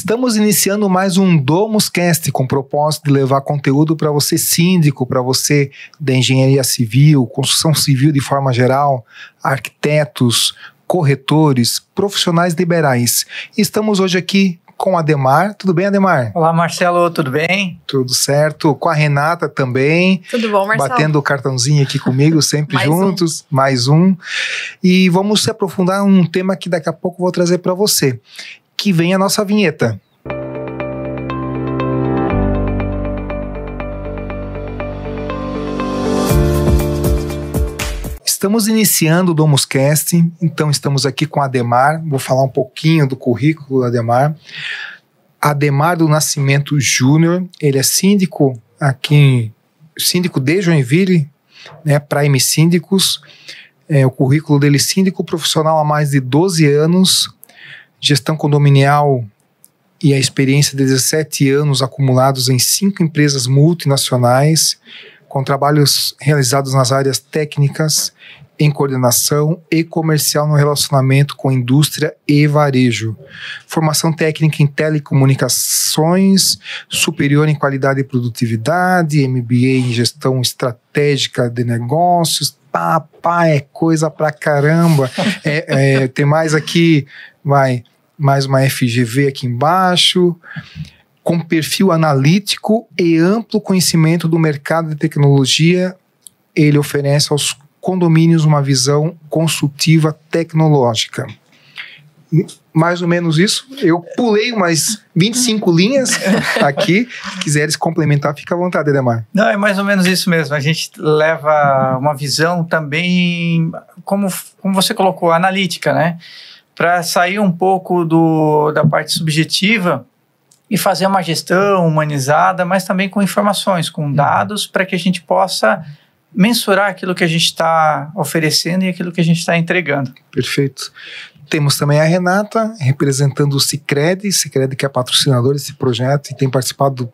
Estamos iniciando mais um DomusCast com o propósito de levar conteúdo para você síndico, para você da engenharia civil, construção civil de forma geral, arquitetos, corretores, profissionais liberais. Estamos hoje aqui com a Ademar. Tudo bem, Ademar? Olá, Marcelo, tudo bem? Tudo certo. Com a Renata também. Tudo bom, Marcelo? Batendo o cartãozinho aqui comigo, sempre juntos. Mais um. E vamos se aprofundar em um tema que daqui a pouco eu vou trazer para você. Que vem a nossa vinheta. Estamos iniciando o DomusCast, então estamos aqui com a Ademar. Vou falar um pouquinho do currículo da Ademar. Ademar do Nascimento Júnior, ele é síndico aqui, síndico de Joinville, né, Prime Síndicos. O currículo dele, síndico profissional há mais de 12 anos, gestão condominial e a experiência de 17 anos acumulados em 5 empresas multinacionais, com trabalhos realizados nas áreas técnicas, em coordenação e comercial no relacionamento com indústria e varejo. Formação técnica em telecomunicações, superior em qualidade e produtividade, MBA em gestão estratégica de negócios. É coisa pra caramba. Tem mais aqui, mais uma FGV aqui embaixo, com perfil analítico e amplo conhecimento do mercado de tecnologia. Ele oferece aos condomínios uma visão consultiva tecnológica. Mais ou menos isso. Eu pulei umas 25 linhas aqui. Se quiseres complementar, fica à vontade, Ademar. Não, é mais ou menos isso mesmo. A gente leva uma visão também, como você colocou, analítica, né? Para sair um pouco da parte subjetiva e fazer uma gestão humanizada, mas também com informações, com dados, para que a gente possa mensurar aquilo que a gente está oferecendo e aquilo que a gente está entregando. Perfeito. Temos também a Renata, representando o Sicredi que é patrocinador desse projeto e tem participado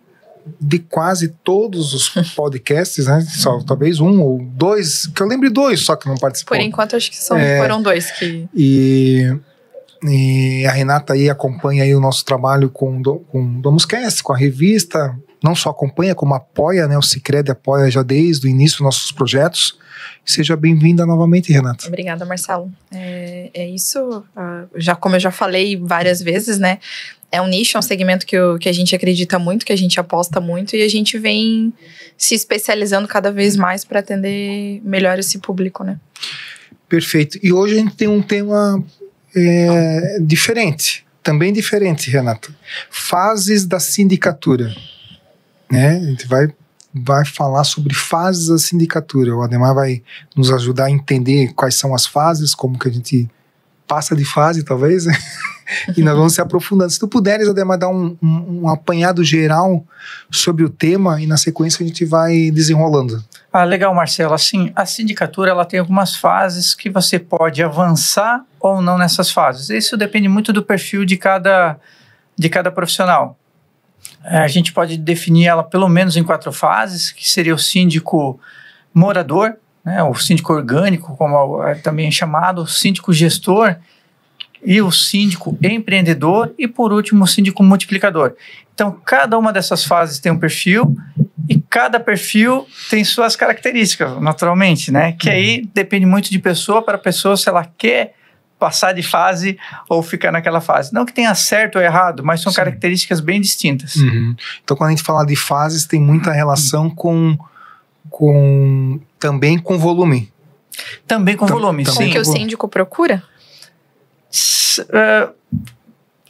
de quase todos os podcasts, né? Só talvez um ou dois, que eu lembre dois só que não participou. Por enquanto, acho que foram dois que... E a Renata aí acompanha aí o nosso trabalho com o DomusCast, com a revista. Não só acompanha, como apoia, né? O Sicredi apoia já desde o início dos nossos projetos. Seja bem-vinda novamente, Renata. Obrigada, Marcelo. É isso, como eu já falei várias vezes, né? É um nicho, é um segmento que a gente acredita muito, que a gente aposta muito, e a gente vem se especializando cada vez mais para atender melhor esse público, né? Perfeito. E hoje a gente tem um tema diferente, também diferente, Renata. Fases da sindicatura. Né? A gente vai falar sobre fases da sindicatura. O Ademar vai nos ajudar a entender quais são as fases, como que a gente passa de fase, talvez, e nós vamos se aprofundando. Se tu puderes, Ademar, dar um apanhado geral sobre o tema e na sequência a gente vai desenrolando. Legal, Marcelo. Assim, a sindicatura ela tem algumas fases que você pode avançar ou não nessas fases. Isso depende muito do perfil de cada profissional. A gente pode definir ela pelo menos em 4 fases, que seria o síndico morador, né, o síndico orgânico, como é também chamado, o síndico gestor e o síndico empreendedor e, por último, o síndico multiplicador. Então, cada uma dessas fases tem um perfil e cada perfil tem suas características, naturalmente, né? Que aí depende muito de pessoa para pessoa se ela quer passar de fase ou ficar naquela fase. Não que tenha certo ou errado, mas são características bem distintas. Uhum. Então, quando a gente fala de fases, tem muita relação também com volume. Também com volume, sim. O que o síndico procura?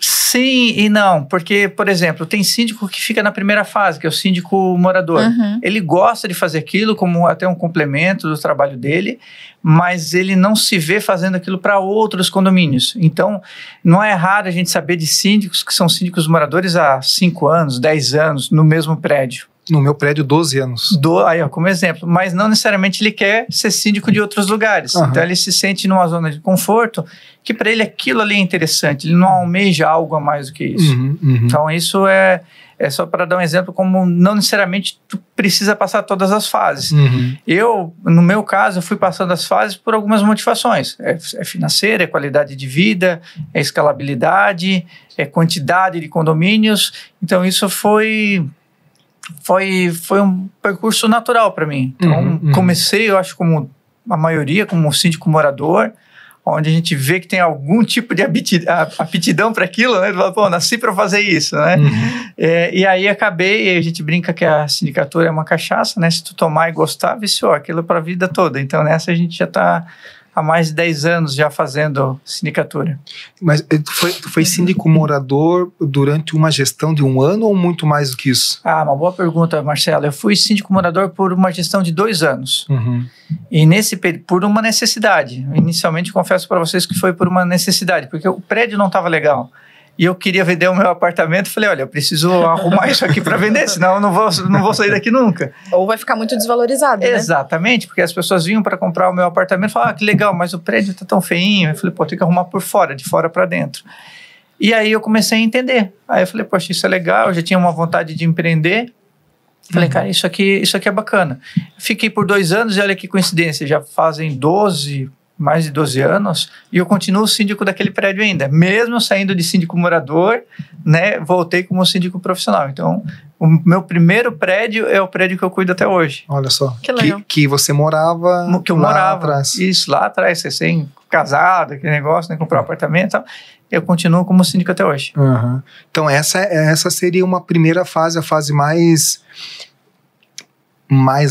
Sim e não, porque, por exemplo, tem síndico que fica na primeira fase, que é o síndico morador. Uhum. Ele gosta de fazer aquilo como até um complemento do trabalho dele, mas ele não se vê fazendo aquilo para outros condomínios. Então, não é raro a gente saber de síndicos que são síndicos moradores há 5 anos, 10 anos, no mesmo prédio. No meu prédio, 12 anos. Aí, ó, como exemplo. Mas não necessariamente ele quer ser síndico de outros lugares. Então, ele se sente numa zona de conforto que para ele aquilo ali é interessante. Ele não almeja algo a mais do que isso. Então, isso é só para dar um exemplo, como não necessariamente tu precisa passar todas as fases. No meu caso, eu fui passando as fases por algumas motivações. É financeira, é qualidade de vida, é escalabilidade, é quantidade de condomínios. Então, isso foi um percurso natural para mim. Então, comecei, eu acho, como a maioria, como um síndico morador, onde a gente vê que tem algum tipo de aptidão para aquilo, né? Tu fala, pô, nasci para fazer isso, né? E aí a gente brinca que a sindicatura é uma cachaça, né? Se tu tomar e gostar, viciou aquilo para a vida toda. Então, nessa a gente já está há mais de 10 anos já fazendo sindicatura. Mas tu foi síndico morador durante uma gestão de 1 ano ou muito mais do que isso? Uma boa pergunta, Marcelo. Eu fui síndico morador por uma gestão de 2 anos. E nesse período, por uma necessidade. Inicialmente, confesso para vocês que foi por uma necessidade, porque o prédio não estava legal. E eu queria vender o meu apartamento. Falei, olha, eu preciso arrumar isso aqui para vender, senão eu não vou sair daqui nunca. Ou vai ficar muito desvalorizado, né? Exatamente, porque as pessoas vinham para comprar o meu apartamento e falavam, que legal, mas o prédio está tão feinho. Eu falei, pô, tem que arrumar por fora, de fora para dentro. E aí eu comecei a entender. Aí eu falei, poxa, isso é legal, eu já tinha uma vontade de empreender. Falei, cara, isso aqui é bacana. Fiquei por 2 anos e olha que coincidência, já fazem mais de 12 anos, e eu continuo síndico daquele prédio ainda. Mesmo saindo de síndico morador, né, voltei como síndico profissional. Então, o meu primeiro prédio é o prédio que eu cuido até hoje. Olha só. Que legal. Que você morava que eu lá morava, atrás. Isso, lá atrás, recém-casado, aquele negócio, né, comprar um apartamento e tal. Eu continuo como síndico até hoje. Então, essa seria uma primeira fase, a fase mais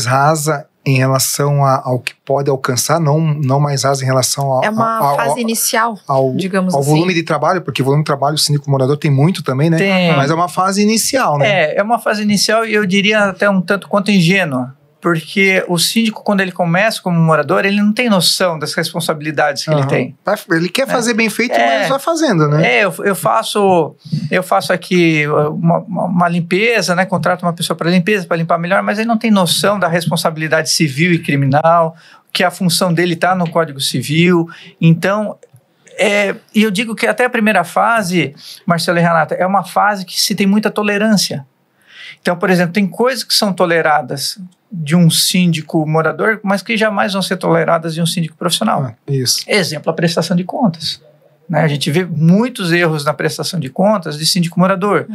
rasa em relação ao que pode alcançar, não mais rasa em relação ao... É uma fase inicial, digamos ao assim. Ao volume de trabalho, porque volume de trabalho o síndico morador tem muito também, né? Tem. Mas é uma fase inicial, né? É uma fase inicial e eu diria até um tanto quanto ingênua. Porque o síndico, quando ele começa como morador, ele não tem noção das responsabilidades que ele tem. Ele quer fazer bem feito, mas vai fazendo, né? Eu faço aqui uma limpeza, né? Contrato uma pessoa para limpeza, para limpar melhor, mas ele não tem noção da responsabilidade civil e criminal, que a função dele está no Código Civil. Então, e eu digo que até a primeira fase, Marcelo e Renata, é uma fase que se tem muita tolerância. Então, por exemplo, tem coisas que são toleradas de um síndico morador, mas que jamais vão ser toleradas de um síndico profissional. Isso. Exemplo, a prestação de contas. Né? A gente vê muitos erros na prestação de contas de síndico morador.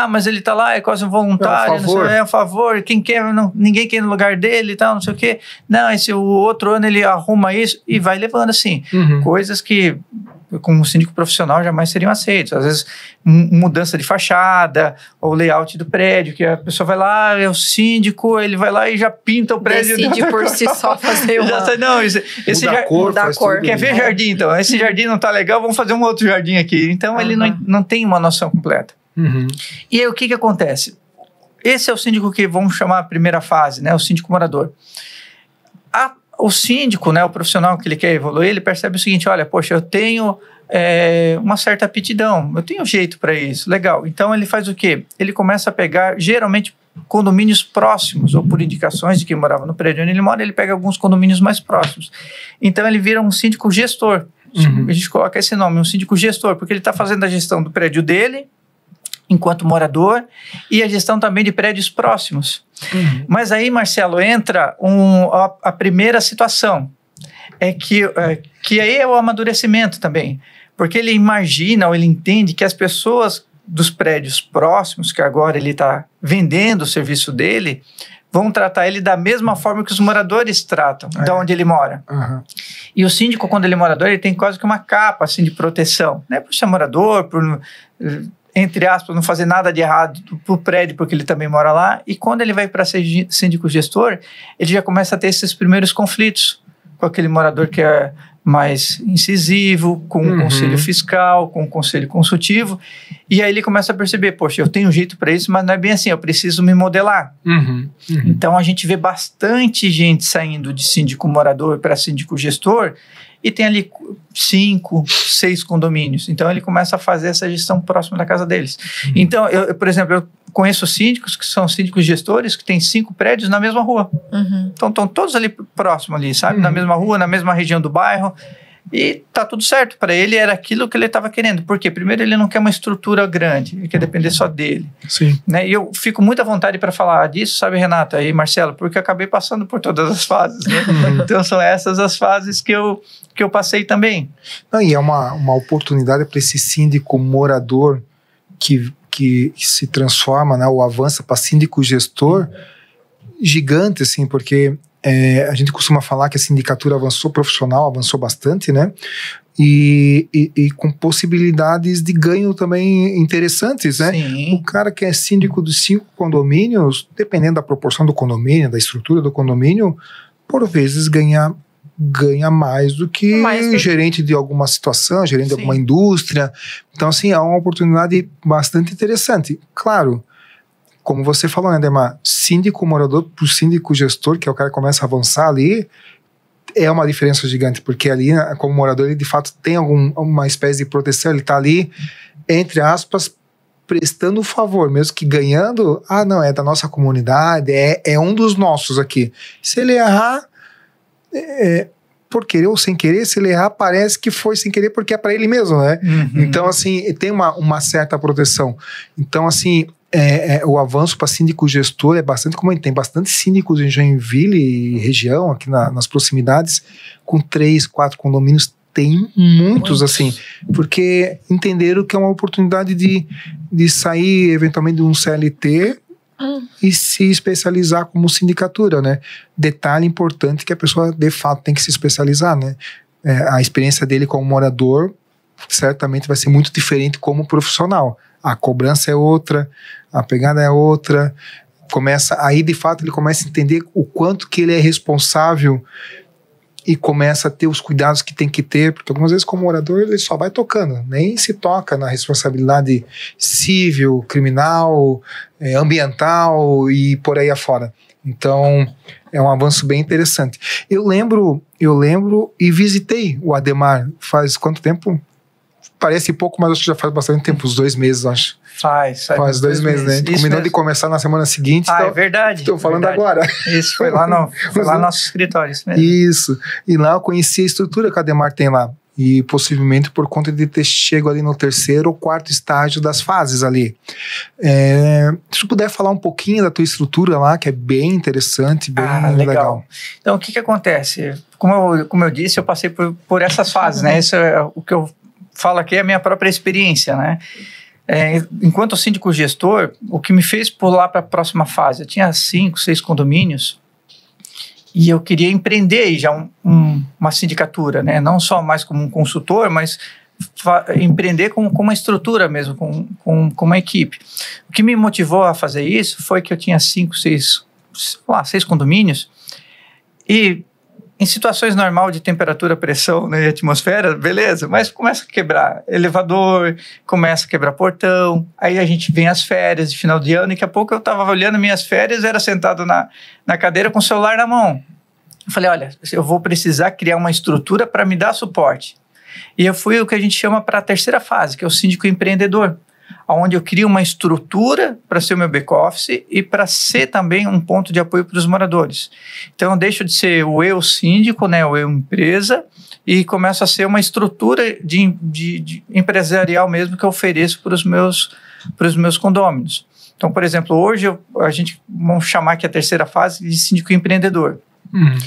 Mas ele está lá, é quase um voluntário, é um favor, quem quer, ninguém quer ir no lugar dele e tal, não sei o quê. Não, o outro ano ele arruma isso e vai levando assim. Coisas que como síndico profissional jamais seriam aceitos. Às vezes, mudança de fachada ou layout do prédio, que a pessoa vai lá, é o síndico, ele vai lá e já pinta o prédio. Decide por si só fazer uma... esse cor. Quer ver jardim, então? Esse jardim não tá legal, vamos fazer um outro jardim aqui. Então, ele não tem uma noção completa. E aí, o que acontece? Esse é o síndico que vamos chamar a primeira fase, né? O síndico morador. O síndico, né, o profissional que ele quer evoluir, ele percebe o seguinte, olha, poxa, eu tenho uma certa aptidão, eu tenho jeito para isso, legal. Então, ele faz o quê? Ele começa a pegar, geralmente, condomínios próximos, ou por indicações de quem morava no prédio onde ele mora, ele pega alguns condomínios mais próximos. Então, ele vira um síndico gestor. A gente coloca esse nome, um síndico gestor, porque ele está fazendo a gestão do prédio dele, enquanto morador, e a gestão também de prédios próximos. Mas aí, Marcelo, entra a primeira situação, que aí é o amadurecimento também, porque ele imagina ou ele entende que as pessoas dos prédios próximos, que agora ele está vendendo o serviço dele, vão tratar ele da mesma forma que os moradores tratam, de onde ele mora. E o síndico, quando ele é morador, ele tem quase que uma capa assim, de proteção, né? Por ser morador, por... entre aspas, não fazer nada de errado pro prédio, porque ele também mora lá, e quando ele vai para ser síndico gestor, ele já começa a ter esses primeiros conflitos com aquele morador que é mais incisivo, com o conselho fiscal, com o conselho consultivo, e aí ele começa a perceber, poxa, eu tenho um jeito para isso, mas não é bem assim, eu preciso me modelar. Então a gente vê bastante gente saindo de síndico morador para síndico gestor, e tem ali 5, 6 condomínios. Então, ele começa a fazer essa gestão próxima da casa deles. Então, por exemplo, eu conheço síndicos que são síndicos gestores que têm 5 prédios na mesma rua. Então, estão todos ali próximo ali, sabe? Na mesma rua, na mesma região do bairro. E tá tudo certo. Para ele era aquilo que ele estava querendo. Por quê? Primeiro, ele não quer uma estrutura grande. Ele quer depender só dele. Sim. Né? E eu fico muito à vontade para falar disso, sabe, Renata e Marcelo? Porque eu acabei passando por todas as fases. Né? Então, são essas as fases que eu passei também. Não, e é uma oportunidade para esse síndico morador que se transforma, né, ou avança para síndico gestor gigante, assim, porque a gente costuma falar que a sindicatura avançou profissional, avançou bastante, né? E com possibilidades de ganho também interessantes, né? Sim. O cara que é síndico dos 5 condomínios, dependendo da proporção do condomínio, da estrutura do condomínio, por vezes ganha mais do que gerente de alguma situação, gerente de alguma indústria. Então, assim, é uma oportunidade bastante interessante. Claro, como você falou, né, Ademar? Síndico morador para o síndico gestor, que é o cara que começa a avançar ali, é uma diferença gigante, porque ali, como morador, ele de fato tem uma espécie de proteção, ele está ali, entre aspas, prestando um favor, mesmo que ganhando, não, é da nossa comunidade, é um dos nossos aqui. Se ele errar, por querer ou sem querer, se ele errar, parece que foi sem querer, porque é para ele mesmo, né? Então, assim, tem uma certa proteção. Então, assim, o avanço para síndico gestor é bastante comum. Tem bastante síndicos em Joinville e região, aqui nas proximidades, com 3, 4 condomínios. Tem muitos, assim, porque entenderam que é uma oportunidade de sair, eventualmente, de um CLT e se especializar como sindicatura, né? Detalhe importante que a pessoa, de fato, tem que se especializar, né? A experiência dele como morador certamente vai ser muito diferente como profissional. A cobrança é outra, a pegada é outra. Aí, de fato, ele começa a entender o quanto que ele é responsável e começa a ter os cuidados que tem que ter, porque algumas vezes como morador ele só vai tocando, nem se toca na responsabilidade civil, criminal, ambiental e por aí afora. Então é um avanço bem interessante. Eu lembro e visitei o Ademar faz quanto tempo? Parece pouco, mas acho que já faz bastante tempo, uns 2 meses, acho. Faz 2 meses, né? A gente combinou de começar na semana seguinte. É verdade. Estou falando agora. Isso, foi lá no nosso escritório, isso mesmo. Isso. E lá eu conheci a estrutura que a Ademar tem lá. E possivelmente por conta de ter chego ali no 3º ou 4º estágio das fases ali. Se tu puder falar um pouquinho da tua estrutura lá, que é bem interessante, bem legal. Então, o que acontece? Como eu disse, eu passei por essas fases, né? Isso é o que eu falo aqui, é a minha própria experiência, né? Enquanto síndico gestor, o que me fez pular para a próxima fase, eu tinha 5, 6 condomínios e eu queria empreender aí já uma sindicatura, né? Não só mais como um consultor, mas empreender com uma estrutura mesmo, com uma equipe. O que me motivou a fazer isso foi que eu tinha 5, 6 condomínios e em situações normais de temperatura, pressão, né, e atmosfera, beleza, mas começa a quebrar elevador, começa a quebrar portão, aí a gente vem as férias de final de ano, e daqui a pouco eu estava olhando minhas férias, era sentado na cadeira com o celular na mão. Eu falei, olha, eu vou precisar criar uma estrutura para me dar suporte. E eu fui o que a gente chama para a 3ª fase, que é o síndico empreendedor, onde eu crio uma estrutura para ser o meu back-office e para ser também um ponto de apoio para os moradores. Então, eu deixo de ser o eu síndico, né, o eu empresa, e começo a ser uma estrutura de empresarial mesmo que eu ofereço para os meus condôminos. Então, por exemplo, hoje a gente vamos chamar aqui a 3ª fase de síndico empreendedor.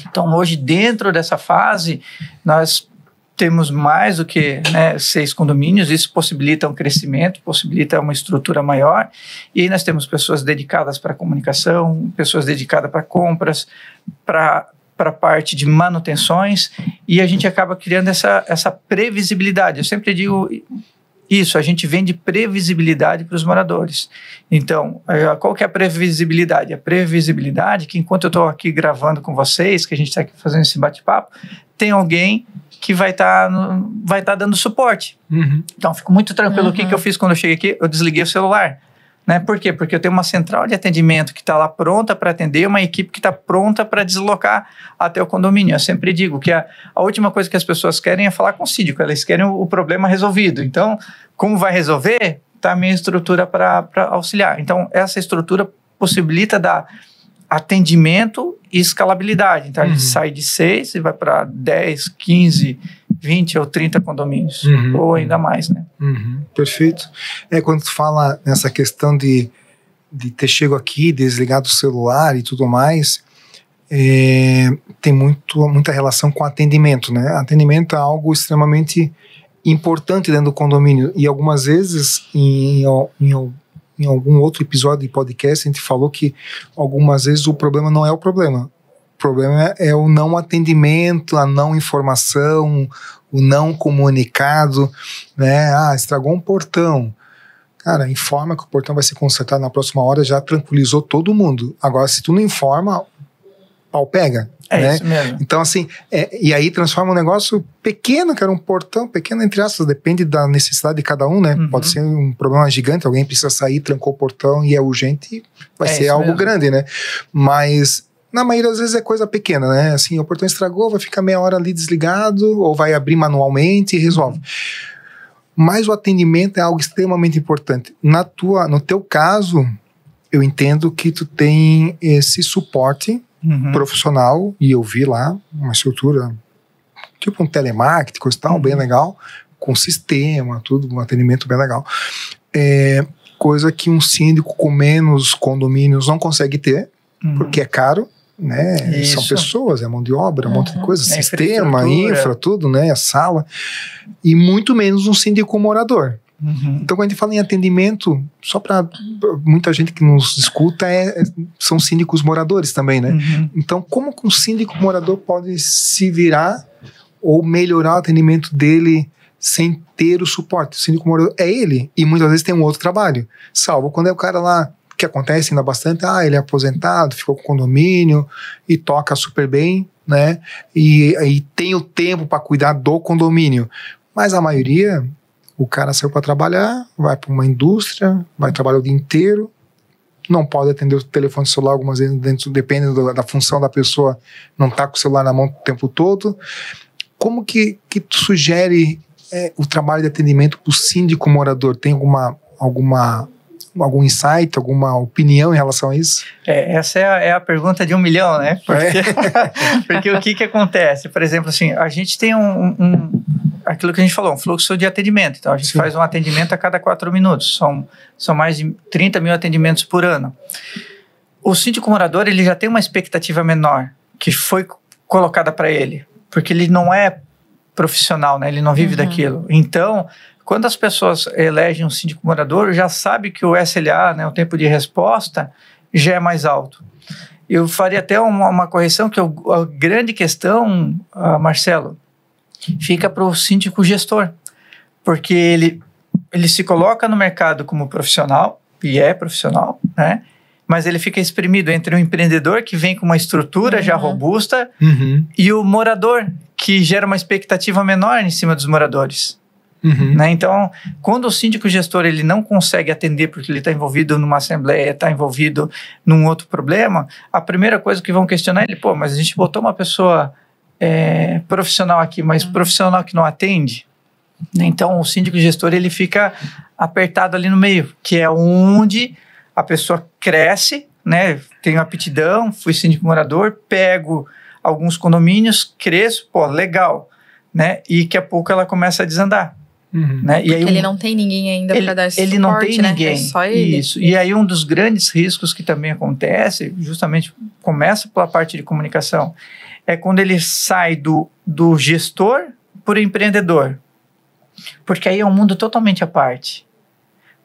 Então, hoje, dentro dessa fase, nós temos mais do que 6 condomínios, isso possibilita um crescimento, possibilita uma estrutura maior, e aí nós temos pessoas dedicadas para comunicação, pessoas dedicadas para compras, para a parte de manutenções, e a gente acaba criando essa previsibilidade. Eu sempre digo isso, a gente vende previsibilidade para os moradores. Então, qual que é a previsibilidade? A previsibilidade que enquanto eu estou aqui gravando com vocês, que a gente está aqui fazendo esse bate-papo, tem alguém que vai tá dando suporte. Então, fico muito tranquilo. O que eu fiz quando eu cheguei aqui? Eu desliguei o celular. Né? Por quê? Porque eu tenho uma central de atendimento que está lá pronta para atender, uma equipe que está pronta para deslocar até o condomínio. Eu sempre digo que a última coisa que as pessoas querem é falar com o síndico, elas querem o problema resolvido. Então, como vai resolver? está a minha estrutura para auxiliar. Então, essa estrutura possibilita dar atendimento e escalabilidade. Então, a gente sai de 6 e vai para 10, 15, 20 ou 30 condomínios, ou ainda mais, né? Perfeito. Quando tu fala nessa questão de ter chego aqui, desligado o celular e tudo mais, tem muita relação com atendimento, né? Atendimento é algo extremamente importante dentro do condomínio, e algumas vezes em algum outro episódio de podcast a gente falou que algumas vezes o problema não é o problema. O problema é o não atendimento, a não informação, o não comunicado, né? Estragou um portão. Cara, informa que o portão vai ser consertado na próxima hora, já tranquilizou todo mundo. Agora, se tu não informa, pau pega. Né? Isso mesmo. Então, assim, e aí transforma um negócio pequeno, que era um portão, pequeno entre aspas, depende da necessidade de cada um, né? Pode ser um problema gigante, alguém precisa sair, trancou o portão e é urgente, vai ser algo mesmo. Grande, né? Mas na maioria das vezes é coisa pequena, né? Assim, o portão estragou, vai ficar meia hora ali desligado, ou vai abrir manualmente e resolve. Mas o atendimento é algo extremamente importante. No teu caso, eu entendo que tu tem esse suporte profissional, e eu vi lá uma estrutura tipo um telemarketing, coisa e tal, bem legal, com sistema, tudo, um atendimento bem legal. Coisa que um síndico com menos condomínios não consegue ter, porque é caro, né? Isso. São pessoas, é mão de obra, um monte de coisa, sistema, infra, tudo, né? A sala, e muito menos um síndico morador. Então, quando a gente fala em atendimento, só para muita gente que nos escuta, são síndicos moradores também, né? Então, como que um síndico morador pode se virar ou melhorar o atendimento dele sem ter o suporte? O síndico morador é ele, e muitas vezes tem um outro trabalho, salvo quando é o cara lá, que acontece ainda bastante, ele é aposentado, ficou com condomínio e toca super bem, né? E tem o tempo para cuidar do condomínio. Mas a maioria, o cara saiu para trabalhar, vai para uma indústria, vai trabalhar o dia inteiro, não pode atender o telefone celular algumas vezes, depende da função da pessoa, não tá com o celular na mão o tempo todo. Como que tu sugere o trabalho de atendimento para o síndico morador? Tem algum insight, alguma opinião em relação a isso? Essa é a pergunta de 1 milhão, né? Porque o que acontece? Por exemplo, assim, a gente tem aquilo que a gente falou, um fluxo de atendimento. Então, a gente faz um atendimento a cada 4 minutos. São mais de 30 mil atendimentos por ano. O síndico morador, ele já tem uma expectativa menor que foi colocada para ele, porque ele não é profissional, né? Ele não vive daquilo. Então, quando as pessoas elegem um síndico morador, já sabe que o SLA, né, o tempo de resposta, já é mais alto. Eu faria até uma correção, que a grande questão, Marcelo, fica para o síndico gestor, porque ele se coloca no mercado como profissional, e é profissional, né? Mas ele fica espremido entre o empreendedor, que vem com uma estrutura já robusta, e o morador, que gera uma expectativa menor em cima dos moradores. Né? Então, quando o síndico gestor ele não consegue atender porque ele está envolvido numa assembleia, está envolvido num outro problema, a primeira coisa que vão questionar é ele, mas a gente botou uma pessoa profissional aqui, mas profissional que não atende. Então, o síndico gestor ele fica apertado ali no meio, que é onde a pessoa cresce, né? Tenho aptidão, fui síndico morador, pego alguns condomínios, cresço, legal, né? E daqui a pouco ela começa a desandar. Né? E aí ele não tem ninguém ainda para dar esse suporte, não tem ninguém. É só ele. Isso. E aí um dos grandes riscos que também acontece, justamente começa pela parte de comunicação, é quando ele sai do gestor para o empreendedor. Porque aí é um mundo totalmente à parte.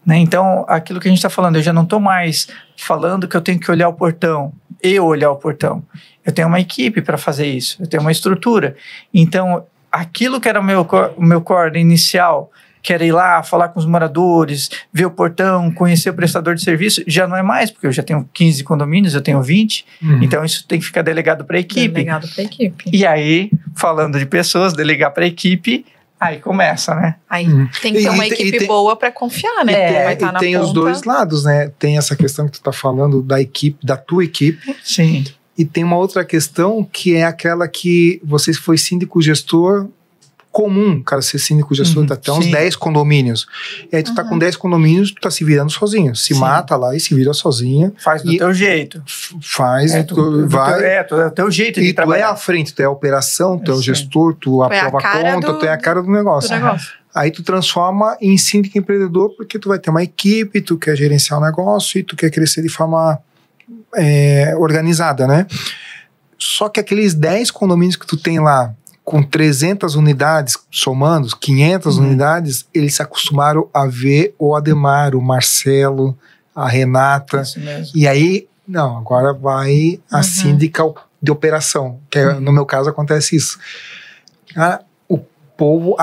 Né? Então, aquilo que a gente está falando, eu já não estou mais falando que eu tenho que olhar o portão, olhar o portão. Eu tenho uma equipe para fazer isso, eu tenho uma estrutura. Então, aquilo que era o meu core inicial, que era ir lá, falar com os moradores, ver o portão, conhecer o prestador de serviço, já não é mais, porque eu já tenho 15 condomínios, eu tenho 20, então isso tem que ficar delegado para a equipe. Delegado para a equipe. E aí, falando de pessoas, delegar para a equipe, aí começa, né? Aí tem que ter uma equipe boa para confiar, né? Vai estar na tem ponta. Os dois lados, né? Tem essa questão que tu tá falando da equipe, da tua equipe. Sim. E tem uma outra questão que é aquela que você foi síndico gestor comum, cara, ser síndico gestor, até uns 10 condomínios. E aí tu tá com 10 condomínios, tu tá se virando sozinho. Se mata lá e se vira sozinha. Faz do teu jeito. Faz, vai. É o teu jeito de trabalhar. Tu é à frente, tu é a operação, tu é o gestor, tu aprova a conta, tu é a cara do negócio. Aí tu transforma em síndico empreendedor, porque tu vai ter uma equipe, tu quer gerenciar o negócio e tu quer crescer de forma organizada, né? Só que aqueles 10 condomínios que tu tem lá, com 300 unidades, somando 500 unidades, eles se acostumaram a ver o Ademar, o Marcelo, a Renata. Isso mesmo. E aí, não, agora vai a síndica de operação, que no meu caso acontece isso. O povo,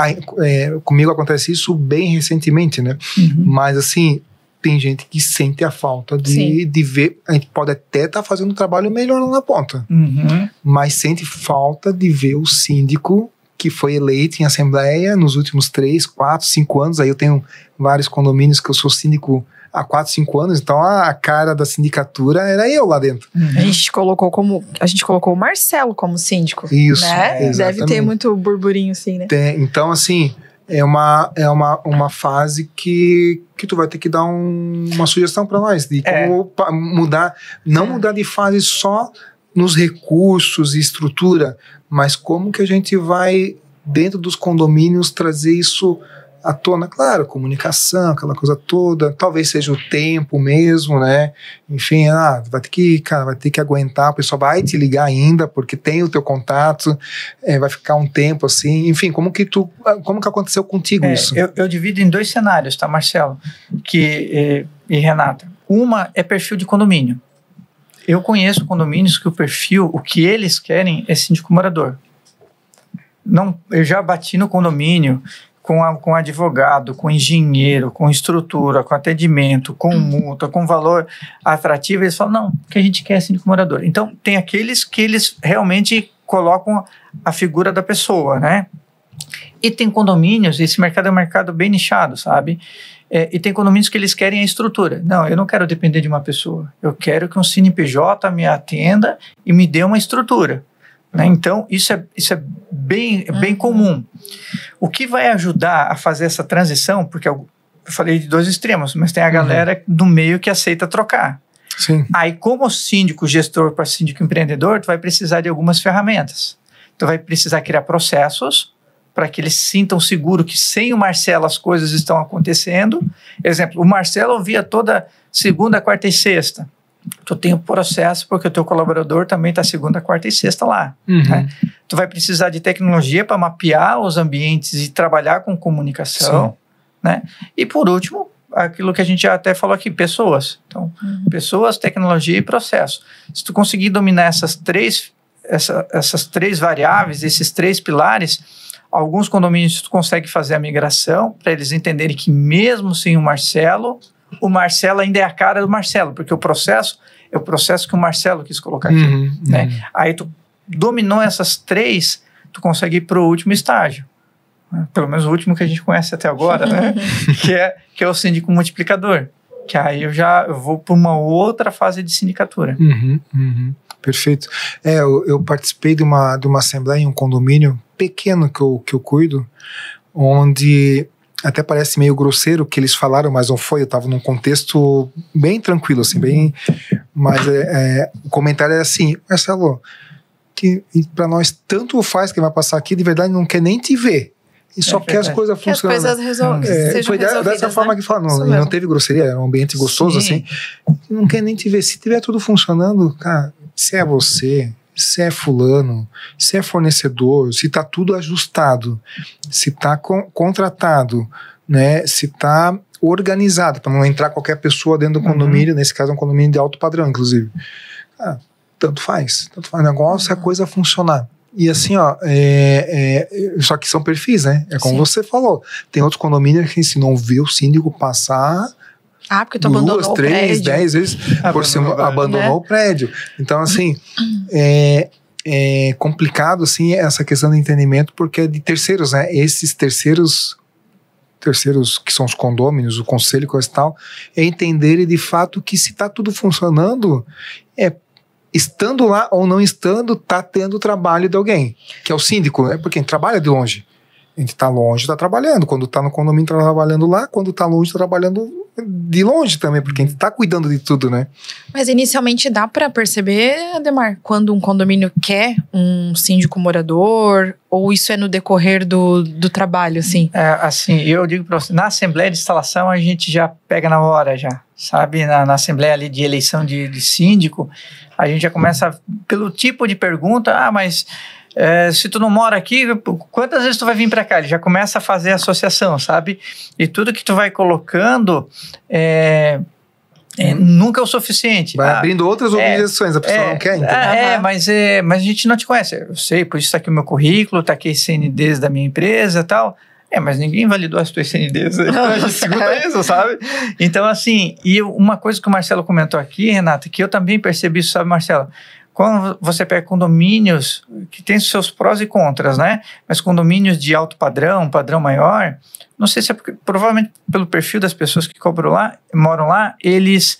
comigo acontece isso bem recentemente, né? Mas assim, tem gente que sente a falta de ver. A gente pode até estar fazendo um trabalho melhor lá na ponta, mas sente falta de ver o síndico que foi eleito em assembleia nos últimos 3, 4, 5 anos. Aí eu tenho vários condomínios que eu sou síndico há 4, 5 anos, então a cara da sindicatura era eu lá dentro. A gente colocou o Marcelo como síndico. Isso, né? Deve ter muito burburinho assim, né? Então, assim, é uma fase que tu vai ter que dar uma sugestão para nós de como mudar, não mudar de fase só nos recursos e estrutura, mas como que a gente vai, dentro dos condomínios, trazer isso à tona. Claro, comunicação, aquela coisa toda, talvez seja o tempo mesmo, né? Enfim, vai ter que aguentar, o pessoal vai te ligar ainda, porque tem o teu contato, vai ficar um tempo assim, enfim, como que aconteceu contigo isso? Eu divido em 2 cenários, tá, Marcelo? E Renata. Uma é perfil de condomínio. Eu conheço condomínios que o que eles querem é síndico morador. Não, eu já bati no condomínio com advogado, com engenheiro, com estrutura, com atendimento, com multa, com valor atrativo, eles falam, não, o que a gente quer é síndico morador. Então, tem aqueles que eles realmente colocam a figura da pessoa, né? E tem condomínios, esse mercado é um mercado bem nichado, sabe? E tem condomínios que eles querem a estrutura. Não, eu não quero depender de uma pessoa. Eu quero que um CNPJ me atenda e me dê uma estrutura. Né? Então, isso é bem comum. O que vai ajudar a fazer essa transição, porque eu falei de 2 extremos, mas tem a galera do meio que aceita trocar. Sim. Aí, como síndico gestor para síndico empreendedor, tu vai precisar de algumas ferramentas. Tu vai precisar criar processos para que eles sintam seguro que sem o Marcelo as coisas estão acontecendo. Exemplo, o Marcelo via toda segunda, quarta e sexta. Tu tem um processo porque o teu colaborador também está segunda, quarta e sexta lá. Né? Tu vai precisar de tecnologia para mapear os ambientes e trabalhar com comunicação. Né? E por último, aquilo que a gente já até falou aqui, pessoas. Então, pessoas, tecnologia e processo. Se tu conseguir dominar essas três variáveis, esses 3 pilares, alguns condomínios tu consegue fazer a migração para eles entenderem que mesmo sem o Marcelo ainda é a cara do Marcelo, porque o processo é o processo que o Marcelo quis colocar aqui. Né? Aí tu dominou essas 3, tu consegue ir para o último estágio. Né? Pelo menos o último que a gente conhece até agora, né? que é o síndico multiplicador. Que aí eu vou para uma outra fase de sindicatura. Perfeito. Eu participei de uma assembleia em um condomínio pequeno que eu cuido, onde até parece meio grosseiro o que eles falaram, mas não foi. Eu estava num contexto bem tranquilo, assim, mas o comentário era assim: Marcelo, que para nós tanto faz que vai passar aqui, de verdade não quer nem te ver. E só quer as coisas funcionando. Que as coisas foi dessa forma que fala, não teve grosseria, era um ambiente gostoso, assim. Não quer nem te ver. Se tiver tudo funcionando, cara, se é você, se é fulano, se é fornecedor, se tá tudo ajustado, se tá contratado, né, se tá organizado, para não entrar qualquer pessoa dentro do condomínio, nesse caso é um condomínio de alto padrão, inclusive. Tanto faz. O negócio é a coisa funcionar. E assim, só que são perfis, né? É como você falou. Tem outros condomínios que se não vê o síndico passar porque tu abandonou 2, 3, 10 vezes abandonou o prédio. Então, assim, é complicado, assim, essa questão do entendimento, porque é de terceiros, né? Esses terceiros que são os condôminos, o conselho, coisa e tal, é entenderem de fato que se tá tudo funcionando, estando lá ou não estando, tá tendo trabalho de alguém, que é o síndico, porque quem trabalha de longe. A gente está longe, está trabalhando. Quando está no condomínio, está trabalhando lá. Quando está longe, está trabalhando de longe também, porque a gente está cuidando de tudo, né? Mas inicialmente dá para perceber, Ademar, quando um condomínio quer um síndico morador, ou isso é no decorrer do trabalho, assim? Assim, eu digo para você, na assembleia de instalação a gente já pega na hora já, sabe? Na assembleia ali de eleição de síndico, a gente já começa pelo tipo de pergunta, mas... se tu não mora aqui, quantas vezes tu vai vir para cá? Ele já começa a fazer associação, sabe? E tudo que tu vai colocando nunca é o suficiente. Vai abrindo outras objeções, a pessoa não quer, entendeu? Mas a gente não te conhece. Eu sei, por isso está aqui o meu currículo, está aqui as CNDs da minha empresa e tal. Mas ninguém validou as tuas CNDs. A gente segura isso, sabe? Então, assim, e uma coisa que o Marcelo comentou aqui, Renata, que eu também percebi isso, sabe, Marcelo? Quando você pega condomínios que tem seus prós e contras, né? Mas condomínios de alto padrão, padrão maior, não sei se é porque, provavelmente pelo perfil das pessoas que moram lá, eles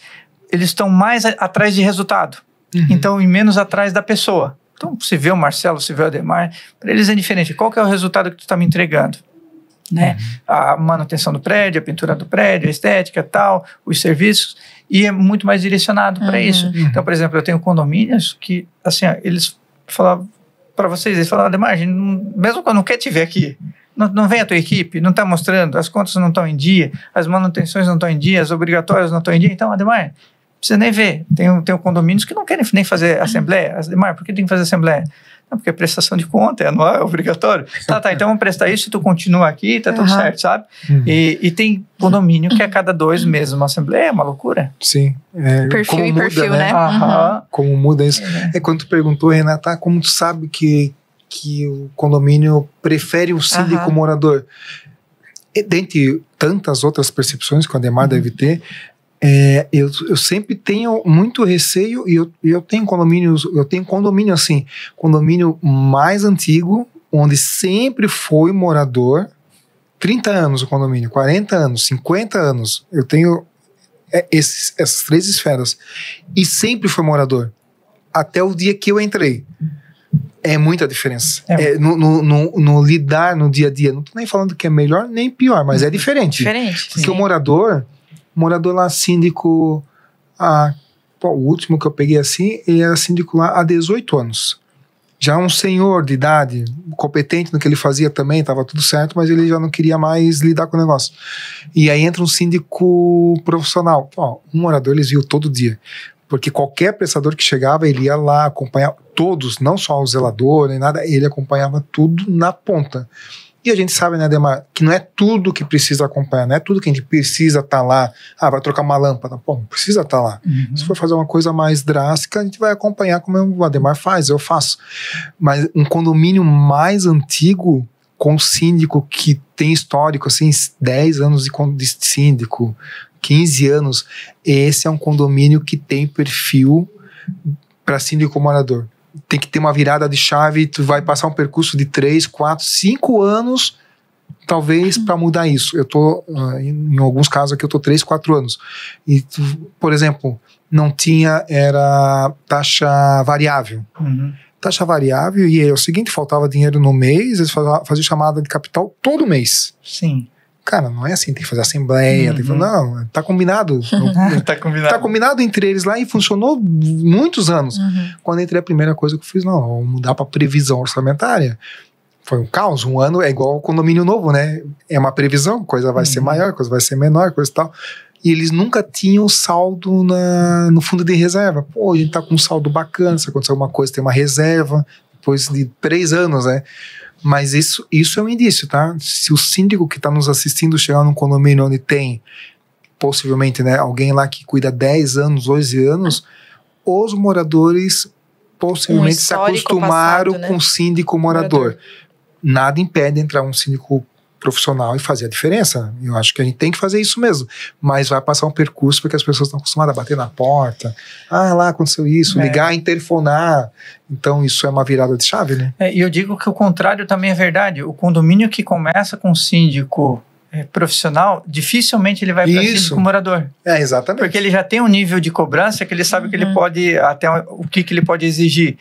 estão mais atrás de resultado. Uhum. Então, e menos atrás da pessoa. Então, se vê o Marcelo, se vê o Ademar, para eles é diferente. Qual que é o resultado que tu está me entregando? Né? A manutenção do prédio, a pintura do prédio, a estética, tal, os serviços, e é muito mais direcionado para isso. Então, por exemplo, eu tenho condomínios que, assim, eles falavam para vocês, eles falavam, Ademar, mesmo quando não quer te ver aqui, não vem a tua equipe, não está mostrando, as contas não estão em dia, as manutenções não estão em dia, as obrigatórias não estão em dia, então, Ademar, não precisa nem ver. Tem condomínios que não querem nem fazer assembleia. Ademar, por que tem que fazer assembleia? Não, porque é prestação de conta, é anual, é obrigatório. Tá, então vamos prestar isso e tu continua aqui, tá tudo certo, sabe? E tem condomínio que a cada 2 meses uma assembleia, é uma loucura. Sim. Perfil como e muda, perfil, né? Como muda isso. Quando tu perguntou, Renata, como tu sabe que o condomínio prefere o síndico morador? E, dentre tantas outras percepções que o Ademar deve ter, eu sempre tenho muito receio, e eu tenho condomínio assim, condomínio mais antigo, onde sempre foi morador, 30 anos o condomínio, 40 anos, 50 anos, eu tenho essas 3 esferas, e sempre foi morador, até o dia que eu entrei. É muita diferença. No lidar no dia a dia, não tô nem falando que é melhor nem pior, mas é diferente. Porque o morador lá, síndico, o último que eu peguei assim, ele era síndico lá há 18 anos. Já um senhor de idade, competente no que ele fazia também, estava tudo certo, mas ele já não queria mais lidar com o negócio. E aí entra um síndico profissional. Um morador eles viam todo dia. Porque qualquer prestador que chegava, ele ia lá acompanhar todos, não só o zelador, nem nada, ele acompanhava tudo na ponta. E a gente sabe, né, Ademar, que não é tudo que precisa acompanhar, não é tudo que a gente precisa estar lá. Vai trocar uma lâmpada. Pô, não precisa estar lá. Se for fazer uma coisa mais drástica, a gente vai acompanhar como o Ademar faz, eu faço. Mas um condomínio mais antigo, com síndico que tem histórico, assim, 10 anos de síndico, 15 anos, esse é um condomínio que tem perfil para síndico morador. Tem que ter uma virada de chave, tu vai passar um percurso de 3, 4, 5 anos, talvez, para mudar isso. Eu tô, em alguns casos aqui, eu tô 3, 4 anos. E, por exemplo, não tinha, era taxa variável. Taxa variável, e é o seguinte, faltava dinheiro no mês, eles faziam chamada de capital todo mês. Sim. Cara, não é assim, tem que fazer assembleia, tem que fazer, não, tá combinado. Tá combinado entre eles lá e funcionou muitos anos. Quando entrei, a primeira coisa que eu fiz, vou mudar para previsão orçamentária. Foi um caos, um ano é igual ao condomínio novo, né? É uma previsão, coisa vai ser maior, coisa vai ser menor, coisa e tal. E eles nunca tinham saldo no fundo de reserva. Pô, a gente tá com um saldo bacana, se acontecer alguma coisa, tem uma reserva, depois de 3 anos, né? Mas isso é um indício, tá? Se o síndico que está nos assistindo chegar num condomínio onde tem, possivelmente, né, alguém lá que cuida 10 anos, 12 anos, os moradores possivelmente se acostumaram passado, né? Com síndico morador. Nada impede entrar um síndico profissional e fazer a diferença. Eu acho que a gente tem que fazer isso mesmo. Mas vai passar um percurso porque as pessoas estão acostumadas a bater na porta. Lá aconteceu isso, ligar, interfonar. Então isso é uma virada de chave, né? E eu digo que o contrário também é verdade. O condomínio que começa com síndico profissional, dificilmente ele vai para síndico morador. Exatamente. Porque ele já tem um nível de cobrança que ele sabe que ele pode, até o que ele pode exigir.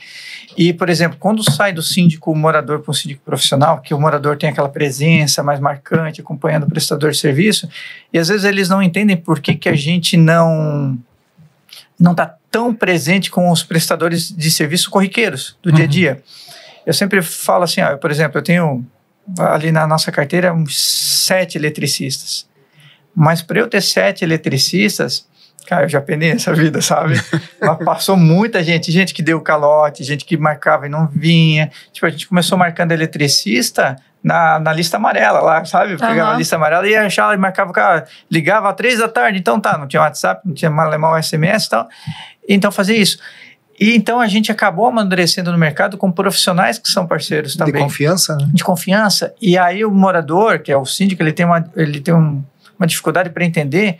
E, por exemplo, quando sai do síndico morador para um síndico profissional, que o morador tem aquela presença mais marcante, acompanhando o prestador de serviço, e às vezes eles não entendem por que a gente não está tão presente com os prestadores de serviço corriqueiros do dia a dia. Eu sempre falo assim, por exemplo, eu tenho ali na nossa carteira uns 7 eletricistas. Mas para eu ter 7 eletricistas, cara, eu já penei essa vida, sabe? Mas passou muita gente que deu calote, gente que marcava e não vinha. Tipo, a gente começou marcando eletricista na lista amarela lá, sabe? Pegava a lista amarela e achava e marcava o cara, ligava às 3 da tarde, então não tinha WhatsApp, não tinha malemar SMS e tal. Então fazia isso. E então a gente acabou amadurecendo no mercado com profissionais que são parceiros também. De confiança, né? De confiança. E aí o morador, que é o síndico, ele tem uma dificuldade para entender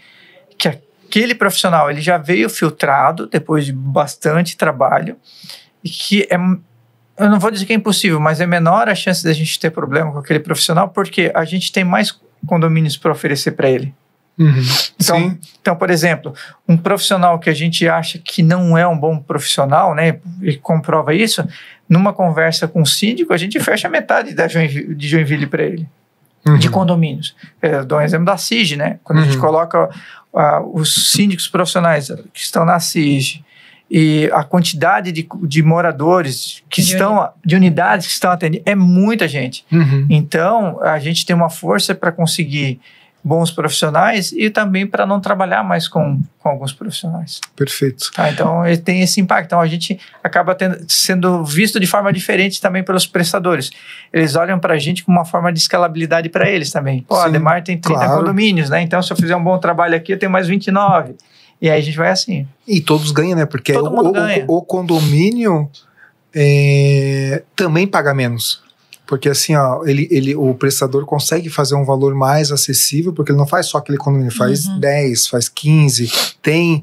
que aquele profissional ele já veio filtrado depois de bastante trabalho e que eu não vou dizer que é impossível, mas é menor a chance de a gente ter problema com aquele profissional porque a gente tem mais condomínios para oferecer para ele. Então, por exemplo, um profissional que a gente acha que não é um bom profissional, né, e comprova isso, numa conversa com o síndico, a gente fecha metade de Joinville para ele, de condomínios. Eu dou um exemplo da CIG, né? Quando a gente coloca os síndicos profissionais que estão na CIG e a quantidade de moradores de unidades que estão atendendo, é muita gente. Então, a gente tem uma força para conseguir bons profissionais e também para não trabalhar mais com alguns profissionais. Perfeito. Então, ele tem esse impacto. Então, a gente acaba sendo visto de forma diferente também pelos prestadores. Eles olham para a gente com uma forma de escalabilidade para eles também. Pô, a Ademar tem 30 condomínios, né? Então, se eu fizer um bom trabalho aqui, eu tenho mais 29. E aí a gente vai assim. E todos ganham, né? Porque todo mundo ganha. O condomínio também paga menos. Porque assim, o prestador consegue fazer um valor mais acessível, porque ele não faz só aquele condomínio, ele faz 10, faz 15, tem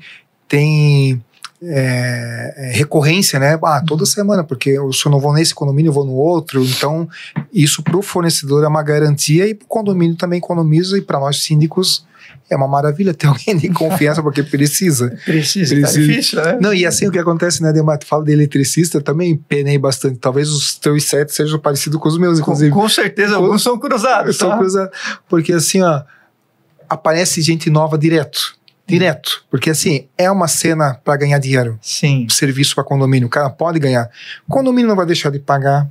recorrência, né? Toda semana, porque se eu não vou nesse condomínio, eu vou no outro. Então, isso para o fornecedor é uma garantia e para o condomínio também economiza, e para nós síndicos é uma maravilha ter alguém de confiança, porque precisa. Precisa. Tá difícil, né? Não, e assim o que acontece, né, Ademar? Tu fala de eletricista, eu também penei bastante. Talvez os teus 7 sejam parecidos com os meus, inclusive. Com certeza, alguns são cruzados. São cruzados. Porque assim, aparece gente nova direto. Porque assim, é uma cena para ganhar dinheiro. Sim. Serviço para condomínio. O cara pode ganhar. O condomínio não vai deixar de pagar.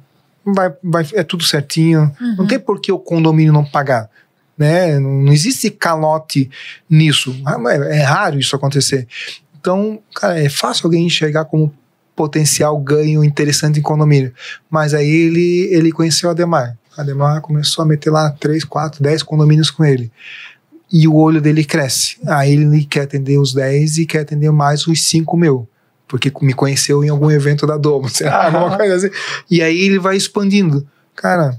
É tudo certinho. Não tem por que o condomínio não pagar. Né? Não existe calote nisso. É raro isso acontecer. Então, cara, é fácil alguém enxergar como potencial ganho interessante em condomínio. Mas aí ele conheceu o Ademar. O Ademar começou a meter lá 3, 4, 10 condomínios com ele. E o olho dele cresce. Aí ele quer atender os 10 e quer atender mais os 5 mil. Porque me conheceu em algum evento da Domus. Alguma coisa assim. E aí ele vai expandindo. Cara,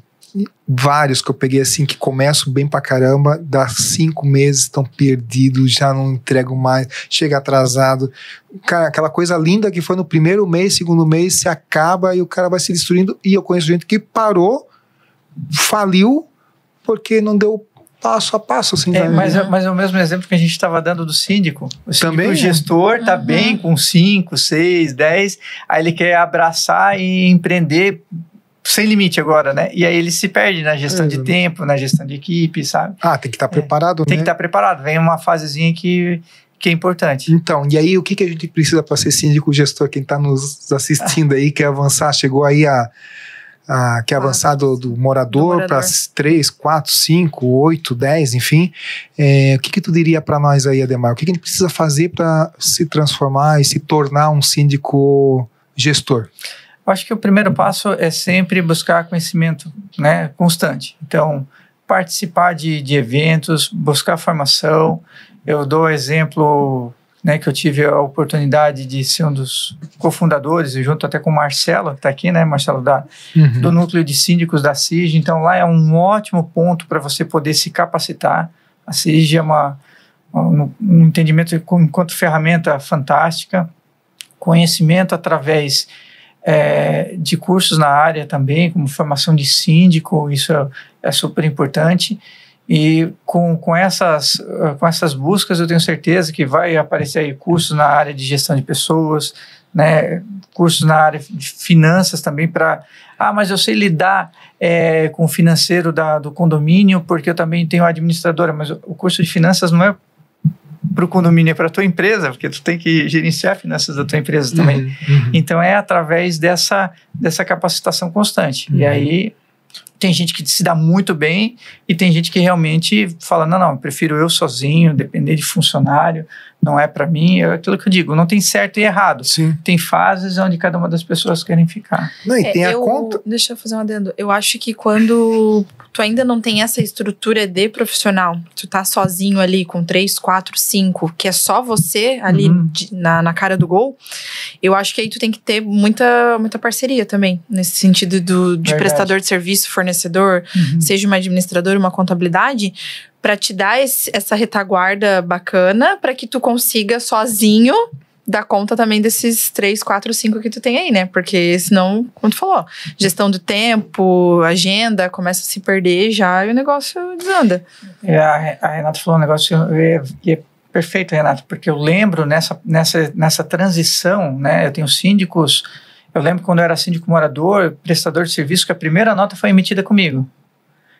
vários que eu peguei assim, que começam bem pra caramba, dá 5 meses, estão perdidos, já não entregam mais, chega atrasado. Cara, aquela coisa linda que foi no primeiro mês, segundo mês, se acaba e o cara vai se destruindo. E eu conheço gente que parou, faliu, porque não deu passo a passo. Assim, mas é o mesmo exemplo que a gente estava dando do síndico. O síndico, também, o gestor está bem com 5, 6, 10, aí ele quer abraçar e empreender sem limite agora, né? E aí ele se perde na gestão de tempo, na gestão de equipe, sabe? Tem que estar preparado, né? Tem que estar preparado. Vem uma fasezinha que é importante. Então, e aí o que a gente precisa para ser síndico gestor? Quem está nos assistindo aí, quer avançar, chegou aí quer avançar do morador para 3, 4, 5, 8, 10, enfim. O que tu diria para nós aí, Ademar? O que a gente precisa fazer para se transformar e se tornar um síndico gestor? Eu acho que o primeiro passo é sempre buscar conhecimento, né, constante. Então, participar de eventos, buscar formação. Eu dou exemplo, né, que eu tive a oportunidade de ser um dos cofundadores, e junto até com o Marcelo, que está aqui, né, Marcelo, do Núcleo de Síndicos da CIG. Então, lá é um ótimo ponto para você poder se capacitar. A CIG é um entendimento enquanto ferramenta fantástica, conhecimento através de cursos na área também, como formação de síndico, isso é super importante. E com essas buscas, eu tenho certeza que vai aparecer aí cursos na área de gestão de pessoas, né, cursos na área de finanças também para... mas eu sei lidar com o financeiro do condomínio, porque eu também tenho administradora, mas o curso de finanças não é para o condomínio, é para a tua empresa, porque tu tem que gerenciar finanças da tua empresa também. Então, é através dessa capacitação constante. E aí... Tem gente que se dá muito bem e tem gente que realmente fala, não, prefiro eu sozinho, depender de funcionário, não é para mim. É aquilo que eu digo, não tem certo e errado. Sim. Tem fases onde cada uma das pessoas querem ficar. Não, e tem a conta... Deixa eu fazer um adendo. Eu acho que quando tu ainda não tem essa estrutura de profissional, tu tá sozinho ali com 3, 4, 5, que é só você ali na cara do gol, eu acho que aí tu tem que ter muita parceria também, nesse sentido de prestador de serviço, fornecedor, seja uma administradora, uma contabilidade, para te dar essa retaguarda bacana, para que tu consiga sozinho dar conta também desses 3, 4, 5 que tu tem aí, né? Porque senão, como tu falou, gestão do tempo, agenda, começa a se perder já e o negócio desanda. A Renata falou um negócio que é perfeito, Renata, porque eu lembro nessa transição, né? Eu tenho síndicos, eu lembro quando eu era síndico morador, prestador de serviço, que a primeira nota foi emitida comigo.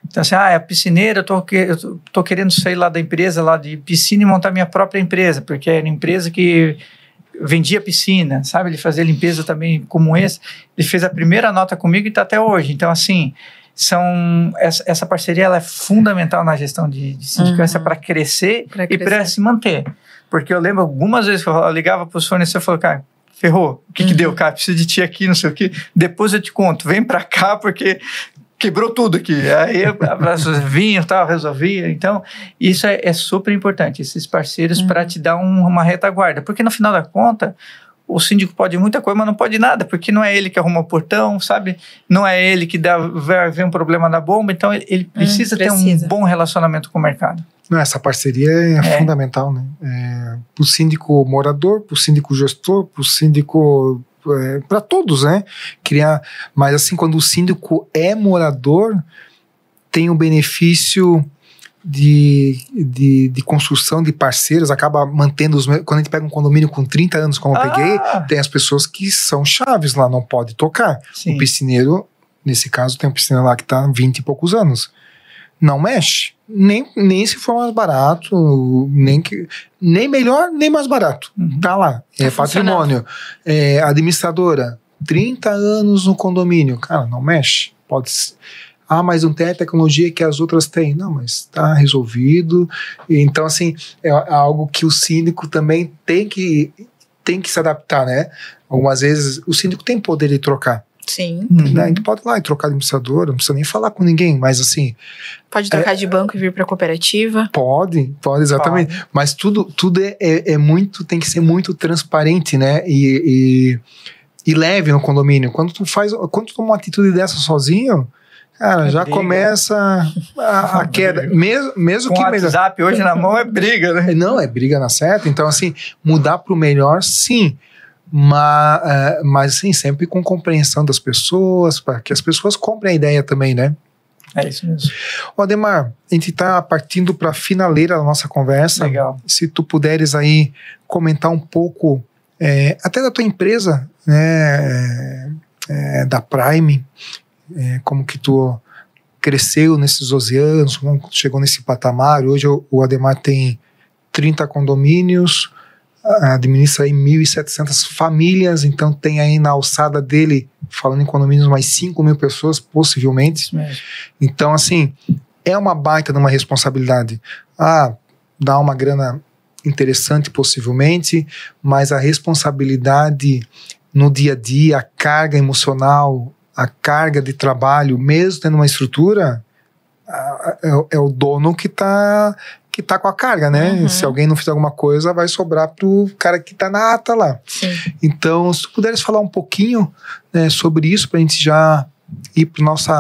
Então, assim, é a piscineira, eu tô querendo sair lá da empresa, lá de piscina e montar minha própria empresa, porque era uma empresa que vendia piscina, sabe? Ele fazia limpeza também como esse. Ele fez a primeira nota comigo e está até hoje. Então, assim, essa parceria ela é fundamental na gestão de sindicância para crescer e para se manter. Porque eu lembro algumas vezes que eu ligava para o fornecedor e falava, cara, ferrou, o que deu, cara? Preciso de ti aqui, não sei o quê. Depois eu te conto, vem para cá porque... quebrou tudo aqui. Aí eu vinha e tal, resolvia. Então, isso é super importante, esses parceiros, para te dar uma retaguarda. Porque no final da conta, o síndico pode muita coisa, mas não pode nada, porque não é ele que arruma o portão, sabe? Não é ele que vai ver um problema na bomba. Então, ele precisa ter um bom relacionamento com o mercado. Não, essa parceria é fundamental, né? Para o síndico morador, para o síndico gestor, para o síndico... para todos, né? Mas assim, quando o síndico é morador, tem o benefício de construção de parceiros, acaba mantendo quando a gente pega um condomínio com 30 anos, como eu peguei, tem as pessoas que são chaves lá, não pode tocar. Sim. O piscineiro, nesse caso, tem um piscineiro lá que está há 20 e poucos anos. Não mexe, nem se for mais barato, nem melhor, nem mais barato. Tá lá, é patrimônio. Administradora, 30 anos no condomínio. Cara, não mexe. Pode ser. Mas não tem a tecnologia que as outras têm. Não, mas tá resolvido. Então, assim, é algo que o síndico também tem que se adaptar, né? Algumas vezes o síndico tem poder de trocar. Sim. A gente pode ir lá e trocar de administrador, não precisa nem falar com ninguém, mas assim... Pode trocar de banco e vir para cooperativa? Pode, exatamente. Pode. Mas tudo tem que ser muito transparente, né? E leve no condomínio. Quando tu toma uma atitude dessa sozinho, cara, já briga. Começa a queda. Mesmo com que o WhatsApp hoje na mão é briga, né? Não, é briga na certa. Então, assim, mudar para o melhor, sim. Mas assim, sempre com compreensão das pessoas, para que as pessoas comprem a ideia também, né? É isso mesmo. Ademar, a gente está partindo para a finaleira da nossa conversa. Legal. Se tu puderes aí comentar um pouco, até da tua empresa, né, da Prime, como que tu cresceu nesses 12 anos, como chegou nesse patamar. Hoje o Ademar tem 30 condomínios, administra aí 1.700 famílias, então tem aí na alçada dele, falando em condomínios, mais 5.000 pessoas, possivelmente. Então, assim, é uma baita de uma responsabilidade. Dá uma grana interessante, possivelmente, mas a responsabilidade no dia a dia, a carga emocional, a carga de trabalho, mesmo tendo uma estrutura, é o dono que tá com a carga, né? Se alguém não fizer alguma coisa, vai sobrar pro cara que tá na ata lá. Sim. Então, se tu puderes falar um pouquinho, né, sobre isso, pra gente já ir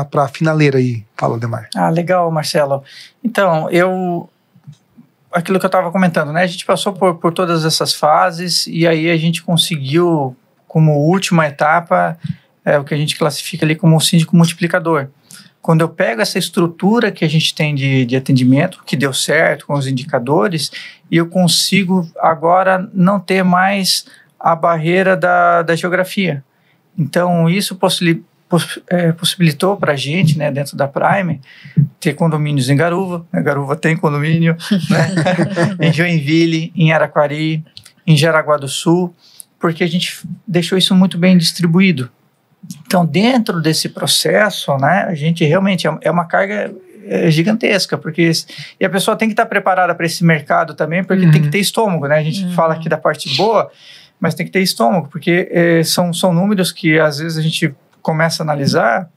pra finaleira aí. Fala, Ademar. Legal, Marcelo. Então, aquilo que eu estava comentando, né? A gente passou por todas essas fases e aí a gente conseguiu, como última etapa, o que a gente classifica ali como o síndico multiplicador. quando eu pego essa estrutura que a gente tem de atendimento, que deu certo com os indicadores, e eu consigo agora não ter mais a barreira da geografia. Então, isso possibilitou para a gente, né, dentro da Prime, ter condomínios em Garuva. Garuva tem condomínio, né? Em Joinville, em Araquari, em Jaraguá do Sul, porque a gente deixou isso muito bem distribuído. Então, dentro desse processo, né, a gente realmente é uma carga gigantesca, e a pessoa tem que estar preparada para esse mercado também, porque tem que ter estômago, né? A gente fala aqui da parte boa, mas tem que ter estômago, porque são números que às vezes a gente começa a analisar,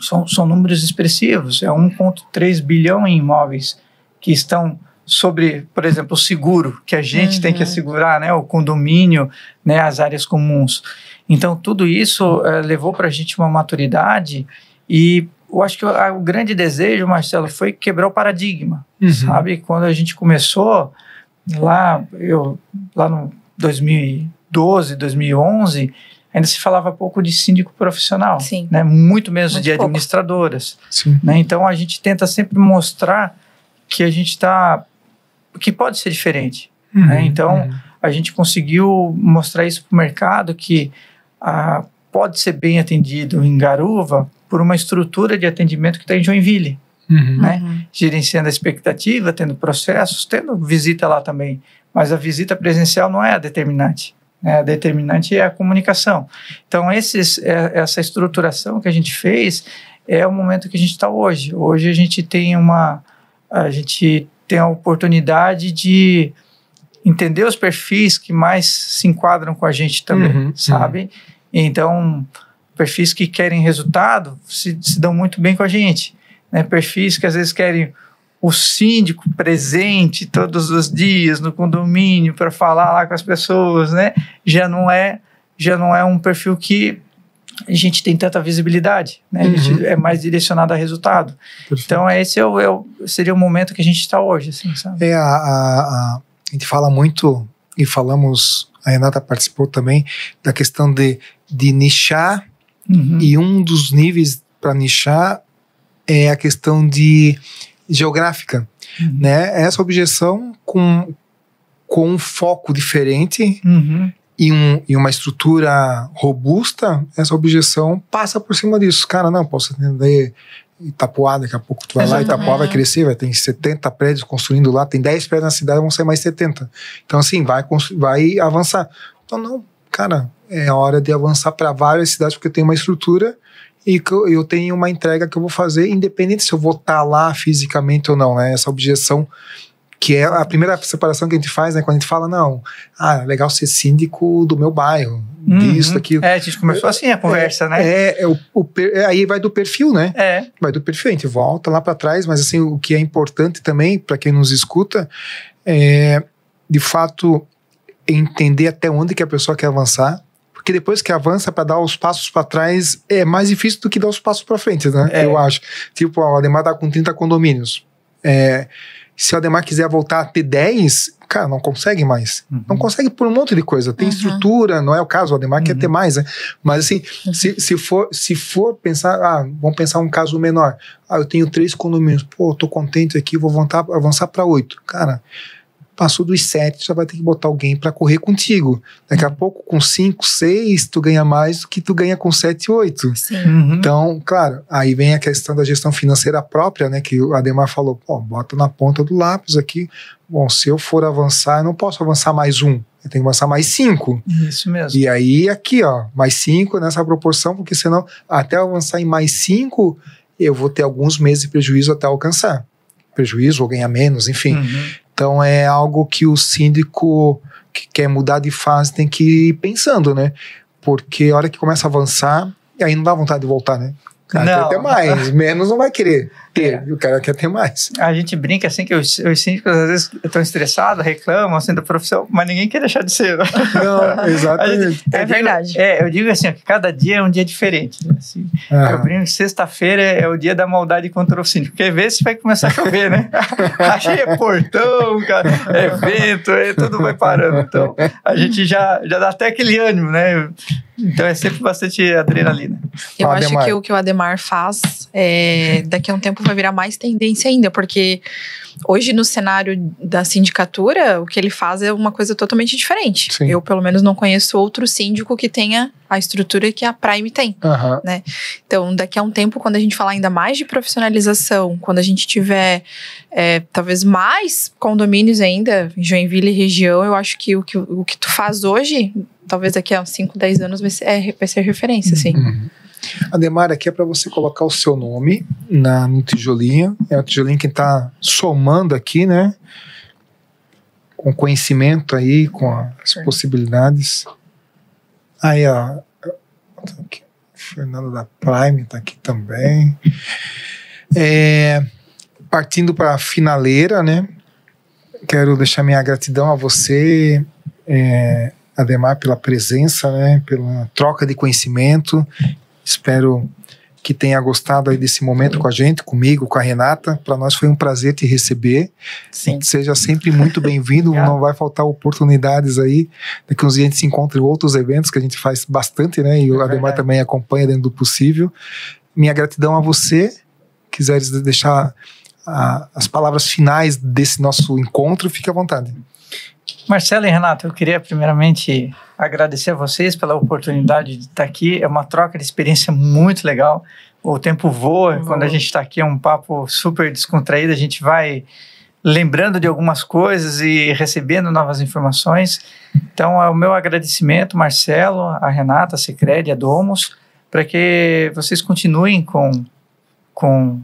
são números expressivos, é 1,3 bilhão em imóveis que estão sobre, por exemplo, o seguro, que a gente tem que assegurar, né, o condomínio, né, as áreas comuns. Então, tudo isso levou para a gente uma maturidade, e eu acho que o grande desejo, Marcelo, foi quebrar o paradigma, sabe? Quando a gente começou, lá no 2012, 2011, ainda se falava pouco de síndico profissional, né? Muito mesmo muito de pouco. Administradoras. Né? Então, a gente tenta sempre mostrar que a gente que pode ser diferente. Né? Então, a gente conseguiu mostrar isso para o mercado, que pode ser bem atendido em Garuva por uma estrutura de atendimento que está em Joinville. Né? Gerenciando a expectativa, tendo processos, tendo visita lá também. Mas a visita presencial não é a determinante. Né? A determinante é a comunicação. Então, essa estruturação que a gente fez é o momento que a gente está hoje. Hoje a gente tem a oportunidade de entender os perfis que mais se enquadram com a gente também, sabe? Então, perfis que querem resultado se dão muito bem com a gente. Né? Perfis que às vezes querem o síndico presente todos os dias no condomínio para falar lá com as pessoas, né? Já não é um perfil que a gente tem tanta visibilidade, né? A gente é mais direcionado a resultado. Perfeito. Então, esse seria o momento que a gente está hoje, assim, sabe? A gente fala muito, e falamos, a Renata participou também, da questão de nichar, e um dos níveis para nichar é a questão de geográfica, né? Essa objeção com um foco diferente e uma estrutura robusta, essa objeção passa por cima disso. Cara, não, posso atender Itapuá, daqui a pouco tu vai lá, Itapuá vai crescer, vai ter 70 prédios construindo lá, tem 10 prédios na cidade, vão ser mais 70. Então, assim, vai avançar. Então, não, cara, é hora de avançar para várias cidades, porque tem uma estrutura e eu tenho uma entrega que eu vou fazer, independente se eu vou estar lá fisicamente ou não, né? Essa objeção, que é a primeira separação que a gente faz, né? Quando a gente fala, não, legal ser síndico do meu bairro, disso, daquilo. A gente começou assim a conversa, né? Aí vai do perfil, né? Vai do perfil, a gente volta lá para trás, mas assim, o que é importante também, para quem nos escuta, é, de fato, entender até onde que a pessoa quer avançar, porque depois que avança para dar os passos para trás, é mais difícil do que dar os passos para frente, né? Eu acho. Tipo, o Ademar tá com 30 condomínios. Se o Ademar quiser voltar a ter 10, cara, não consegue mais. Não consegue por um monte de coisa. Tem estrutura, não é o caso, o Ademar quer ter mais, né? Mas assim, se for pensar, vamos pensar um caso menor. Eu tenho 3 condomínios, pô, tô contente aqui, vou avançar para 8. Cara, passou dos 7, já vai ter que botar alguém para correr contigo. Daqui a pouco, com 5, 6, tu ganha mais do que tu ganha com 7, 8. Então, claro, aí vem a questão da gestão financeira própria, né, que o Ademar falou, pô, bota na ponta do lápis aqui. Bom, se eu for avançar, eu não posso avançar mais 1, eu tenho que avançar mais 5. Isso mesmo. E aí, aqui, ó, mais 5 nessa proporção, porque senão, até eu avançar em mais 5, eu vou ter alguns meses de prejuízo até alcançar. Prejuízo ou ganhar menos, enfim. Então é algo que o síndico que quer mudar de fase tem que ir pensando, né? Porque a hora que começa a avançar, aí não dá vontade de voltar, né? Cara, não. Até mais, menos não vai querer. ter, o cara quer ter mais. A gente brinca assim que os síndicos às vezes estão estressados, reclamam assim da profissão, mas ninguém quer deixar de ser. Né? Não, exatamente. É verdade. Eu digo assim, que cada dia é um dia diferente. Né? Assim, eu brinco que sexta-feira é o dia da maldade contra o síndico, porque às vezes vai começar a chover, né? Aí é portão, cara, é evento, tudo vai parando. Então, a gente já dá até aquele ânimo, né? Então é sempre bastante adrenalina. Eu acho que o que o Ademar faz, daqui a um tempo vai virar mais tendência ainda, porque hoje no cenário da sindicatura, o que ele faz é uma coisa totalmente diferente. Sim. Eu, pelo menos, não conheço outro síndico que tenha a estrutura que a Prime tem, né? Então, daqui a um tempo, quando a gente falar ainda mais de profissionalização, quando a gente tiver talvez mais condomínios ainda em Joinville e região, eu acho que o que tu faz hoje, talvez daqui a 5, 10 anos vai ser referência, assim. Ademar, aqui é para você colocar o seu nome no tijolinho. É o tijolinho que está somando aqui, né? Com conhecimento aí, com as possibilidades. Aí, ó. Tá aqui. Fernando da Prime está aqui também. Partindo para a finaleira, né? Quero deixar minha gratidão a você, Ademar, pela presença, né? Pela troca de conhecimento. Espero que tenha gostado aí desse momento com a gente, comigo, com a Renata. Para nós foi um prazer te receber. Sim. Seja sempre muito bem-vindo. Não vai faltar oportunidades aí. Daqui uns dias a gente se encontra em outros eventos que a gente faz bastante, né? E o Ademar também acompanha dentro do possível. Minha gratidão a você. Quiseres deixar as palavras finais desse nosso encontro, fique à vontade. Marcelo e Renato, eu queria primeiramente agradecer a vocês pela oportunidade de estar aqui. É uma troca de experiência muito legal. O tempo voa. Quando a gente está aqui, é um papo super descontraído. A gente vai lembrando de algumas coisas e recebendo novas informações. Então, é o meu agradecimento, Marcelo, a Renata, a Sicredi, a Domus, para que vocês continuem com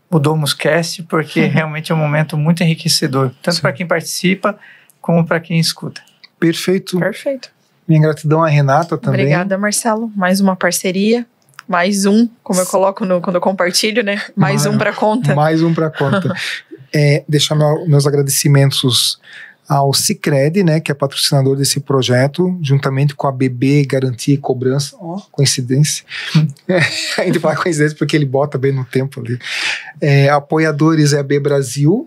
o DomusCast, porque realmente é um momento muito enriquecedor, tanto para quem participa, como para quem escuta. Perfeito. Minha gratidão à Renata também. Obrigada, Marcelo. Mais uma parceria. Mais um, como eu coloco quando eu compartilho, né? Mais um para conta. Mais um para conta. Deixar meus agradecimentos ao Sicredi, né, que é patrocinador desse projeto, juntamente com a BB Garantia e Cobrança. Coincidência. A gente fala coincidência porque ele bota bem no tempo ali. Apoiadores é a B Brasil,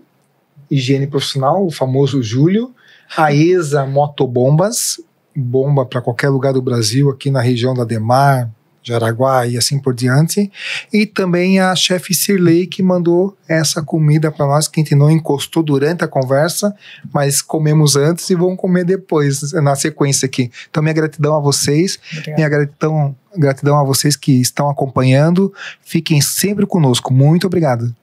Higiene Profissional, o famoso Júlio. A ESA Motobombas, bomba para qualquer lugar do Brasil, aqui na região da Ademar, Jaraguá e assim por diante. E também a chefe Sirley, que mandou essa comida para nós, que a gente não encostou durante a conversa, mas comemos antes e vamos comer depois, na sequência aqui. Então, minha gratidão a vocês. Obrigado. Minha gratidão a vocês que estão acompanhando. Fiquem sempre conosco. Muito obrigado.